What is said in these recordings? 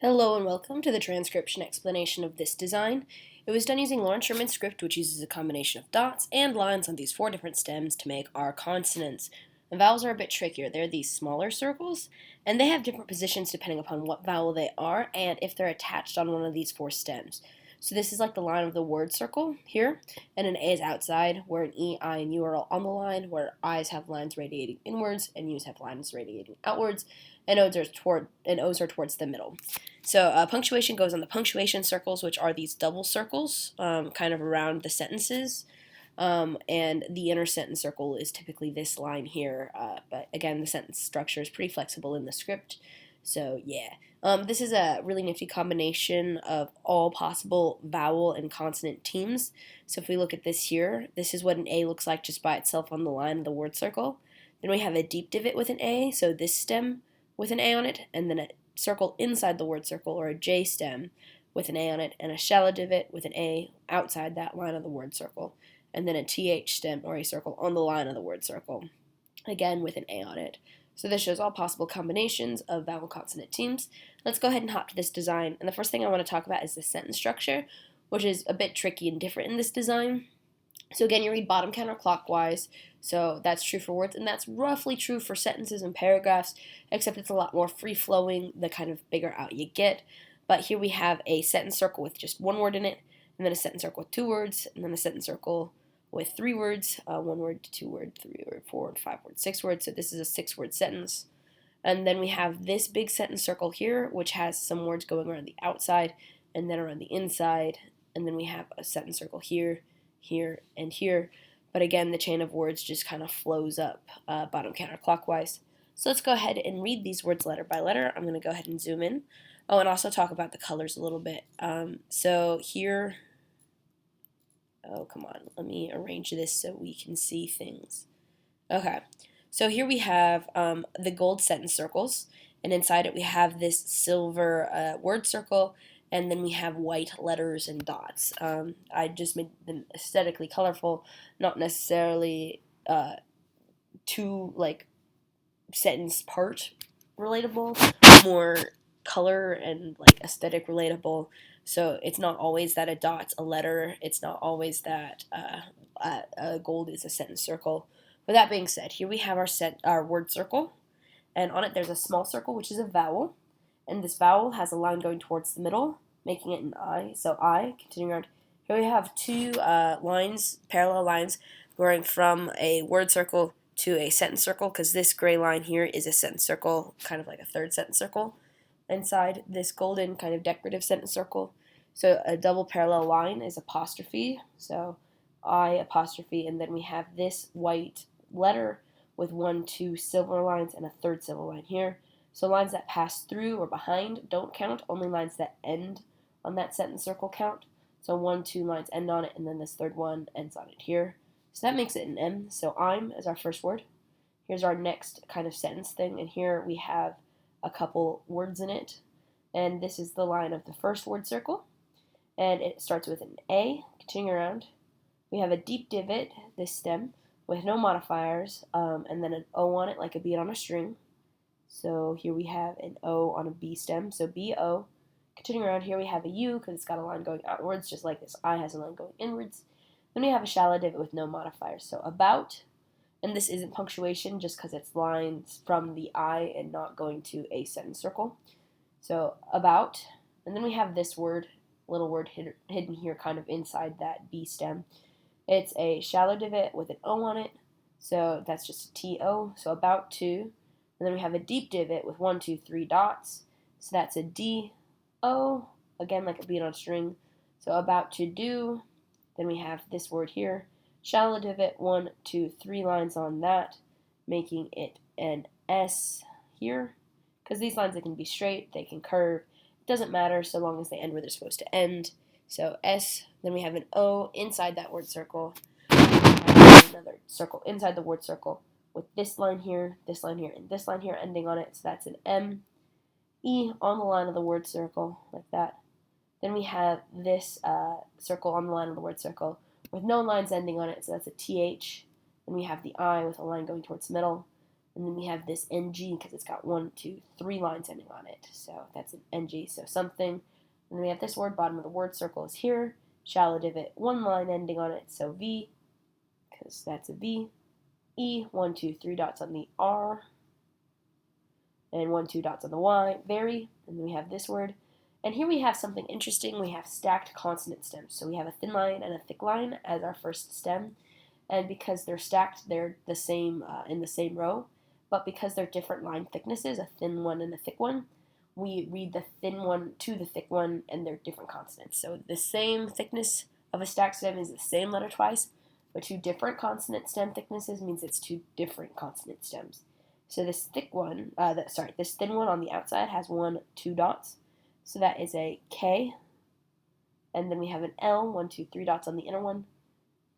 Hello and welcome to the transcription explanation of this design. It was done using Loren Sherman's script, which uses a combination of dots and lines on these 4 different stems to make our consonants. And vowels are a bit trickier. They're these smaller circles, and they have different positions depending upon what vowel they are and if they're attached on one of these 4 stems. So this is like the line of the word circle here, and an A is outside, where an E, I, and U are all on the line, where I's have lines radiating inwards, and U's have lines radiating outwards, and O's are towards the middle. So punctuation goes on the punctuation circles, which are these double circles kind of around the sentences. And the inner sentence circle is typically this line here. But again, the sentence structure is pretty flexible in the script. So yeah, this is a really nifty combination of all possible vowel and consonant teams. So if we look at this here, this is what an A looks like just by itself on the line of the word circle. Then we have a deep divot with an A, so this stem with an A on it, and then a circle inside the word circle, or a J stem with an A on it, and a shallow divot with an A outside that line of the word circle, and then a TH stem or a circle on the line of the word circle, again with an A on it. So this shows all possible combinations of vowel consonant teams. Let's go ahead and hop to this design, and the first thing I want to talk about is the sentence structure, which is a bit tricky and different in this design. So again, you read bottom counterclockwise, so that's true for words, and that's roughly true for sentences and paragraphs, except it's a lot more free-flowing the kind of bigger out you get. But here we have a sentence circle with just one word in it, and then a sentence circle with 2 words, and then a sentence circle with 3 words, 1 word, 2 word, 3 word, 4 word, 5 word, 6 words, so this is a 6-word sentence. And then we have this big sentence circle here, which has some words going around the outside, and then around the inside, and then we have a sentence circle here, here, and here. But again, the chain of words just kind of flows up bottom counterclockwise. So let's go ahead and read these words letter by letter. I'm going to go ahead and zoom in. Oh, and also talk about the colors a little bit. So here, oh, come on, let me arrange this so we can see things. Okay, so here we have the gold sentence circles, and inside it we have this silver word circle, and then we have white letters and dots. I just made them aesthetically colorful, not necessarily too like sentence part relatable, more color and like aesthetic relatable. So it's not always that a dot's a letter. It's not always that gold is a sentence circle. With that being said, here we have our word circle, and on it there's a small circle which is a vowel, and this vowel has a line going towards the middle, making it an I. So I, continuing around, here we have 2 lines, parallel lines, going from a word circle to a sentence circle, because this gray line here is a sentence circle, kind of like a 3rd sentence circle, inside this golden kind of decorative sentence circle. So a double parallel line is apostrophe, so I apostrophe, and then we have this white letter with 1, 2 silver lines and a 3rd silver line here. So lines that pass through or behind don't count, only lines that end on that sentence circle count. So 1, 2 lines end on it, and then this 3rd one ends on it here. So that makes it an M. So I'm is our first word. Here's our next kind of sentence thing, and here we have a couple words in it. And this is the line of the first word circle, and it starts with an A. Continuing around, we have a deep divot, this stem, with no modifiers, and then an O on it, like a bead on a string. So here we have an O on a B stem, so B-O. Continuing around, here we have a U, because it's got a line going outwards, just like this I has a line going inwards. Then we have a shallow divot with no modifiers, so about, and this isn't punctuation just because it's lines from the I and not going to a sentence circle. So about, and then we have this word, little word hidden here kind of inside that B stem. It's a shallow divot with an O on it, so that's just a T-O, so about to. And then we have a deep divot with 1, 2, 3 dots, so that's a D-O, again like a bead on a string, so about to do. Then we have this word here, shallow divot, 1, 2, 3 lines on that, making it an S here, because these lines, they can be straight, they can curve, it doesn't matter so long as they end where they're supposed to end. So S, then we have an O inside that word circle, another circle inside the word circle with this line here, and this line here ending on it, so that's an M. E on the line of the word circle, like that. Then we have this circle on the line of the word circle with no lines ending on it, so that's a TH. Then we have the I with a line going towards the middle. And then we have this NG because it's got 1, 2, 3 lines ending on it. So that's an NG, so something. And then we have this word, bottom of the word circle is here. Shallow divot, 1 line ending on it, so V, because that's a V. E, 1, 2, 3 dots on the R. And 1, 2 dots on the Y, very. And then we have this word. And here we have something interesting. We have stacked consonant stems. So we have a thin line and a thick line as our first stem. And because they're stacked, they're the same in the same row. But because they're different line thicknesses, a thin one and a thick one, we read the thin one to the thick one, and they're different consonants. So the same thickness of a stacked stem is the same letter twice, but two different consonant stem thicknesses means it's two different consonant stems. So this thick one, this thin one on the outside has 1, 2 dots. So that is a K. And then we have an L, 1, 2, 3 dots on the inner one.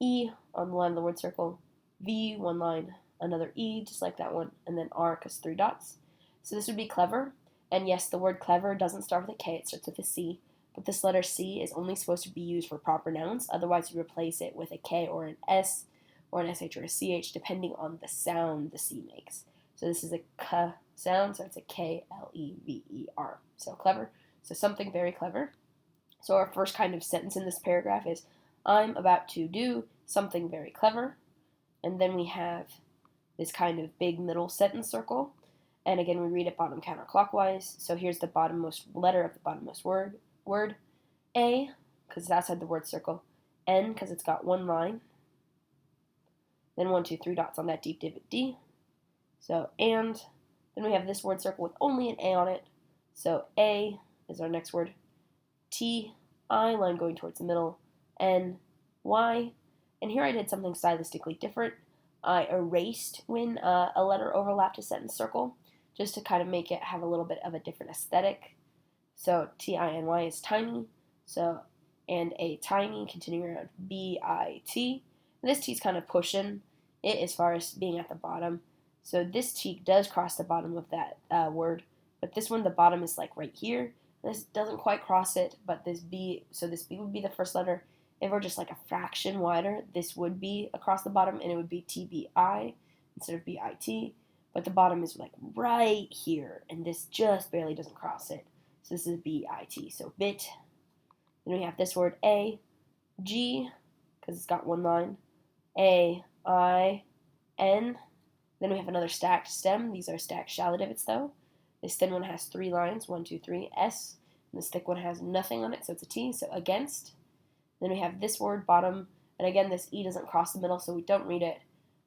E on the line of the word circle. V, 1 line, another E, just like that one. And then R, because 3 dots. So this would be clever. And yes, the word clever doesn't start with a K, it starts with a C. But this letter C is only supposed to be used for proper nouns. Otherwise, you replace it with a K or an S or an SH or a CH, depending on the sound the C makes. So this is a K sound, so it's a K-L-E-V-E-R. So clever. So something very clever. So our first kind of sentence in this paragraph is, I'm about to do something very clever. And then we have this kind of big middle sentence circle. And again, we read it bottom counterclockwise. So here's the bottommost letter of the bottommost word. A, because it's outside the word circle. N, because it's got 1 line. Then 1, 2, 3 dots on that deep divot D. So, and then we have this word circle with only an A on it. So A is our next word. T, I, line going towards the middle. N, Y. And here I did something stylistically different. I erased when a letter overlapped a sentence circle, just to kind of make it have a little bit of a different aesthetic. So T-I-N-Y is tiny. So, and a tiny, continuing around B-I-T. And this T is kind of pushing it as far as being at the bottom. So this T does cross the bottom of that word, but this one, the bottom is like right here. This doesn't quite cross it, but this B, so this B would be the first letter. If we're just like a fraction wider, this would be across the bottom, and it would be T-B-I instead of B-I-T. But the bottom is like right here, and this just barely doesn't cross it. So this is B-I-T, so bit. Then we have this word A, G, because it's got 1 line, A, I, N. Then we have another stacked stem. These are stacked shallow divots, though. This thin one has 3 lines, 1, 2, 3, S. And this thick one has nothing on it, so it's a T, so against. Then we have this word, bottom, and again, this E doesn't cross the middle, so we don't read it.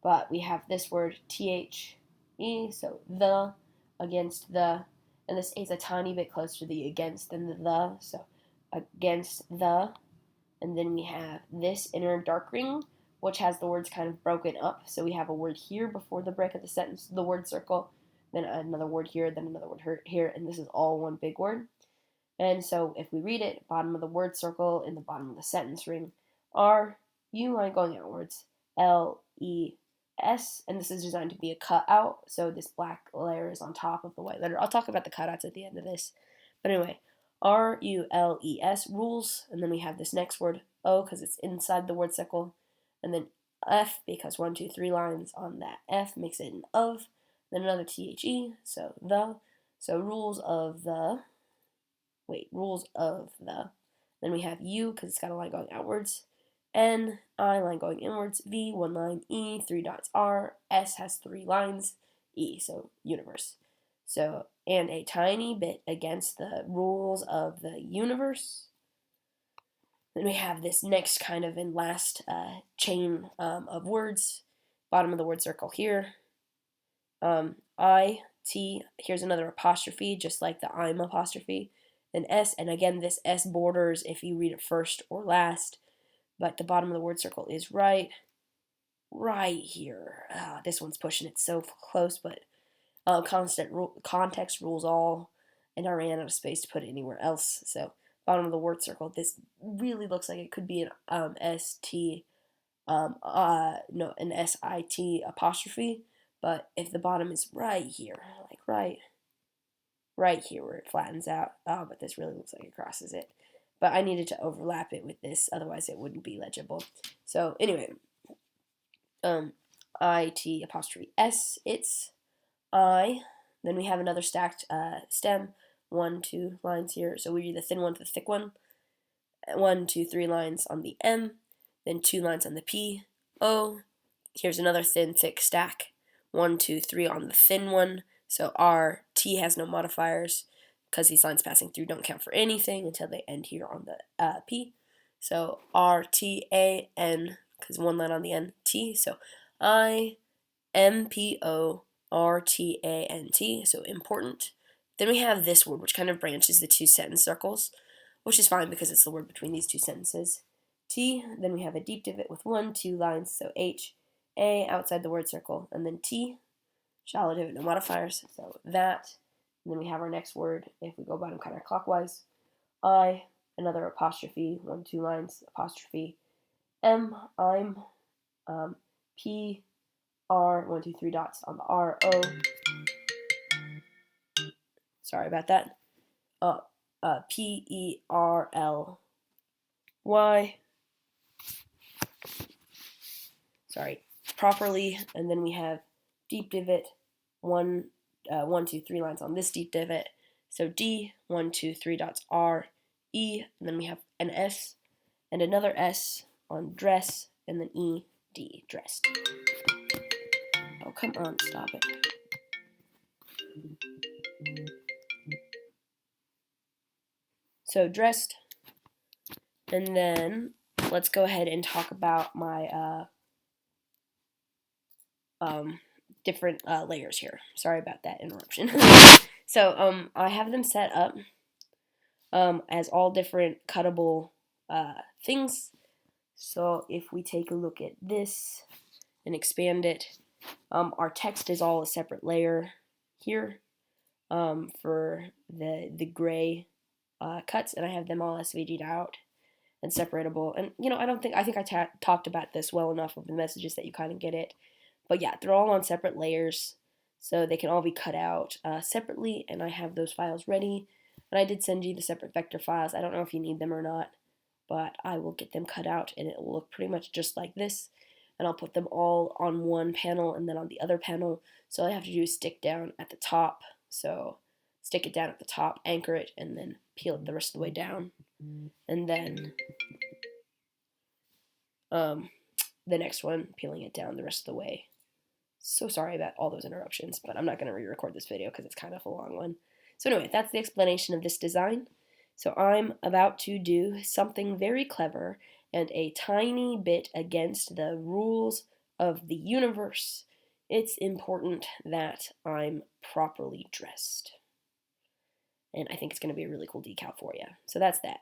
But we have this word, T-H-E, so the, against the, and this A is a tiny bit closer to the against than the, so against the. And then we have this inner dark ring, which has the words kind of broken up. So we have a word here before the break of the sentence, the word circle, then another word here, then another word here, and this is all one big word. And so if we read it, bottom of the word circle in the bottom of the sentence ring, R, U line going outwards, L, E, S, and this is designed to be a cutout, so this black layer is on top of the white letter. I'll talk about the cutouts at the end of this. But anyway, R, U, L, E, S, rules, and then we have this next word, O, because it's inside the word circle, and then F, because 1, 2, 3 lines on that F makes it an of, then another T-H-E, so the, so rules of the, then we have U, because it's got a line going outwards, N, I, line going inwards, V, 1 line, E, 3 dots, R, S has 3 lines, E, so universe. So, and a tiny bit against the rules of the universe. Then we have this next kind of in last chain of words, bottom of the word circle here. I, T, here's another apostrophe, just like the I'm apostrophe. Then S, and again, this S borders if you read it first or last, but the bottom of the word circle is right here. This one's pushing it so close, but context rules all, and I ran out of space to put it anywhere else, so bottom of the word circle, this really looks like it could be an S-T, an S-I-T apostrophe, but if the bottom is right here, like right here where it flattens out, but this really looks like it crosses it, but I needed to overlap it with this, otherwise it wouldn't be legible. So anyway, I-T apostrophe S, it's, I. Then we have another stacked stem, 1, 2 lines here. So we do the thin one to the thick one. 1, 2, 3 lines on the M, then 2 lines on the P, O. Here's another thin, thick stack. 1, 2, 3 on the thin one. So R, T has no modifiers because these lines passing through don't count for anything until they end here on the P. So R, T, A, N, because one line on the N, T. So I, M, P, O, R, T, A, N, T. So important. Then we have this word, which kind of branches the two sentence circles, which is fine because it's the word between these two sentences. T, then we have a deep divot with 1, 2 lines, so H, A outside the word circle, and then T, shallow divot, no modifiers, so that. And then we have our next word, if we go bottom counterclockwise. I, another apostrophe, 1, 2 lines, apostrophe. M, I'm, P, R, 1, 2, 3 dots on the R, O. Sorry about that. P, E, R, L, Y. Sorry, properly. And then we have deep divot, 1, 2, 3 lines on this deep divot. So D, 1, 2, 3 dots R, E, and then we have an S and another S on dress, and then E, D, dressed. Oh, come on, stop it. So dressed, and then let's go ahead and talk about my different layers here. Sorry about that interruption. So I have them set up as all different cuttable things. So if we take a look at this and expand it, our text is all a separate layer here for the gray cuts, and I have them all SVG'd out and separatable. And I think I talked about this well enough of the messages that you kind of get it. But yeah, they're all on separate layers, so they can all be cut out separately, and I have those files ready. And I did send you the separate vector files. I don't know if you need them or not, but I will get them cut out, and it will look pretty much just like this. And I'll put them all on one panel and then on the other panel. So all I have to do is stick down at the top. So stick it down at the top, anchor it, and then peel it the rest of the way down. And then the next one, peeling it down the rest of the way. So sorry about all those interruptions, but I'm not going to re-record this video because it's kind of a long one. So anyway, that's the explanation of this design. So I'm about to do something very clever and a tiny bit against the rules of the universe. It's important that I'm properly dressed. And I think it's going to be a really cool decal for you. So that's that.